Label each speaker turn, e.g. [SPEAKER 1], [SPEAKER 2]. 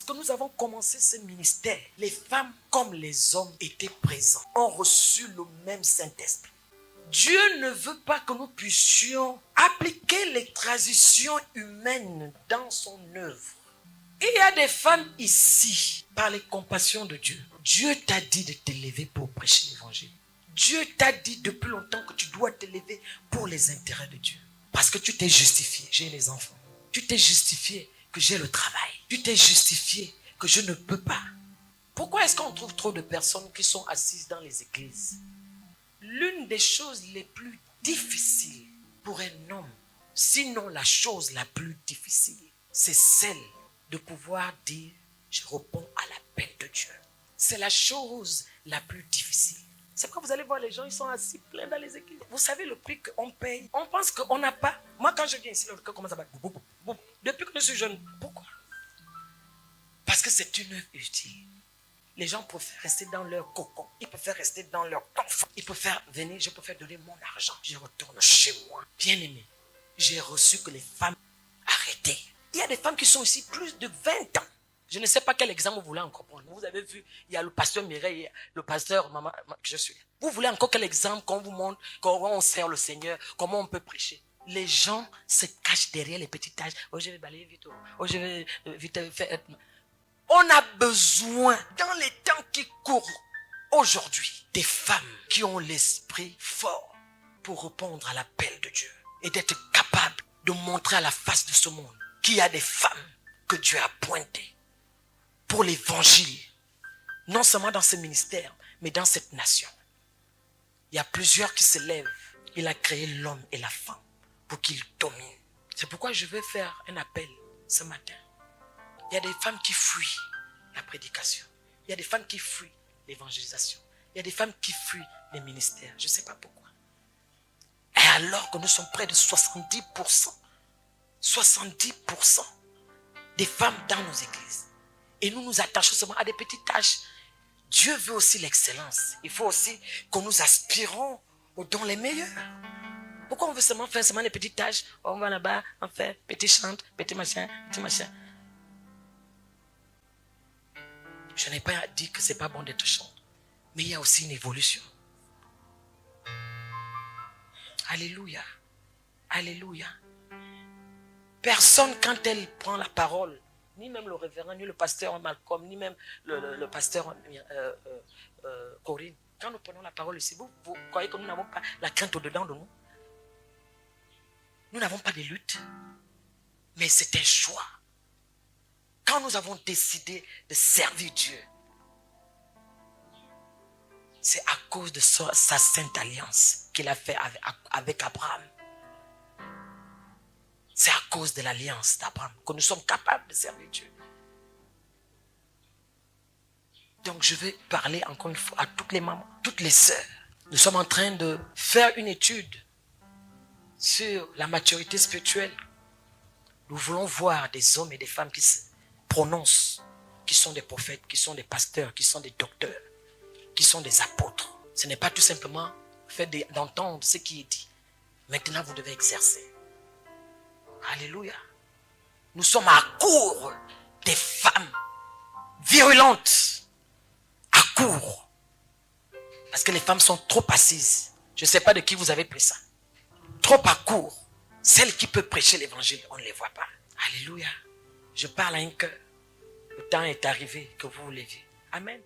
[SPEAKER 1] Lorsque nous avons commencé ce ministère, les femmes comme les hommes étaient présents, ont reçu le même Saint-Esprit. Dieu ne veut pas que nous puissions appliquer les traditions humaines dans son œuvre. Il y a des femmes ici, par les compassions de Dieu. Dieu t'a dit de te lever pour prêcher l'évangile. Dieu t'a dit depuis longtemps que tu dois te lever pour les intérêts de Dieu. Parce que tu t'es justifié, j'ai les enfants. Tu t'es justifié que j'ai le travail. Tu t'es justifié que je ne peux pas. Pourquoi est-ce qu'on trouve trop de personnes qui sont assises dans les églises? L'une des choses les plus difficiles pour un homme, sinon la chose la plus difficile, c'est celle de pouvoir dire « je réponds à l'appel de Dieu ». C'est la chose la plus difficile. C'est pourquoi vous allez voir les gens, ils sont assis pleins dans les églises. Vous savez le prix qu'on paye. On pense qu'on n'a pas. Moi, quand je viens ici, le cœur commence à battre. Depuis que je suis jeune, pourquoi? Parce que c'est une œuvre utile. Les gens préfèrent rester dans leur cocon. Ils préfèrent rester dans leur confort. Ils préfèrent venir, je préfère donner mon argent. Je retourne chez moi. Bien aimé, j'ai reçu que les femmes arrêtez. Il y a des femmes qui sont ici plus de 20 ans. Je ne sais pas quel exemple vous voulez encore prendre. Vous avez vu, il y a le pasteur Mireille, le pasteur Maman, je suis là. Vous voulez encore quel exemple qu'on vous montre comment on sert le Seigneur, comment on peut prêcher? Les gens se cachent derrière les petites tâches. Oh, je vais balayer vite. Oh, je vais vite faire. On a besoin, dans les temps qui courent, aujourd'hui, des femmes qui ont l'esprit fort pour répondre à l'appel de Dieu et d'être capables de montrer à la face de ce monde qu'il y a des femmes que Dieu a pointées pour l'évangile, non seulement dans ce ministère, mais dans cette nation. Il y a plusieurs qui se lèvent. Il a créé l'homme et la femme pour qu'ils dominent. C'est pourquoi je veux faire un appel ce matin. Il y a des femmes qui fuient la prédication. Il y a des femmes qui fuient l'évangélisation. Il y a des femmes qui fuient les ministères. Je ne sais pas pourquoi. Et alors que nous sommes près de 70% des femmes dans nos églises. Et nous nous attachons seulement à des petites tâches. Dieu veut aussi l'excellence. Il faut aussi que nous aspirons aux dons les meilleurs. Pourquoi on veut seulement faire les petites tâches? On va là-bas, on fait petit chante, petit machin, petit machin. Je n'ai pas dit que c'est pas bon d'être chanteur. Mais il y a aussi une évolution. Alléluia. Alléluia. Personne, quand elle prend la parole, ni même le révérend, ni le pasteur Malcolm, ni même le pasteur Corinne, quand nous prenons la parole ici, vous croyez que nous n'avons pas la crainte au-dedans de nous? Nous n'avons pas de lutte, mais c'est un choix. Quand nous avons décidé de servir Dieu, c'est à cause de sa sainte alliance qu'il a fait avec Abraham. C'est à cause de l'alliance d'Abraham que nous sommes capables de servir Dieu. Donc je vais parler encore une fois à toutes les mamans, toutes les sœurs. Nous sommes en train de faire une étude sur la maturité spirituelle. Nous voulons voir des hommes et des femmes qui se prononcent, qui sont des prophètes, qui sont des pasteurs, qui sont des docteurs, qui sont des apôtres. Ce n'est pas tout simplement fait d'entendre ce qui est dit. Maintenant, vous devez exercer. Alléluia. Nous sommes à court des femmes virulentes. À court. Parce que les femmes sont trop assises. Je ne sais pas de qui vous avez pris ça. Trop à court. Celle qui peut prêcher l'évangile, on ne les voit pas. Alléluia. Je parle à un cœur. Le temps est arrivé que vous vous leviez. Amen.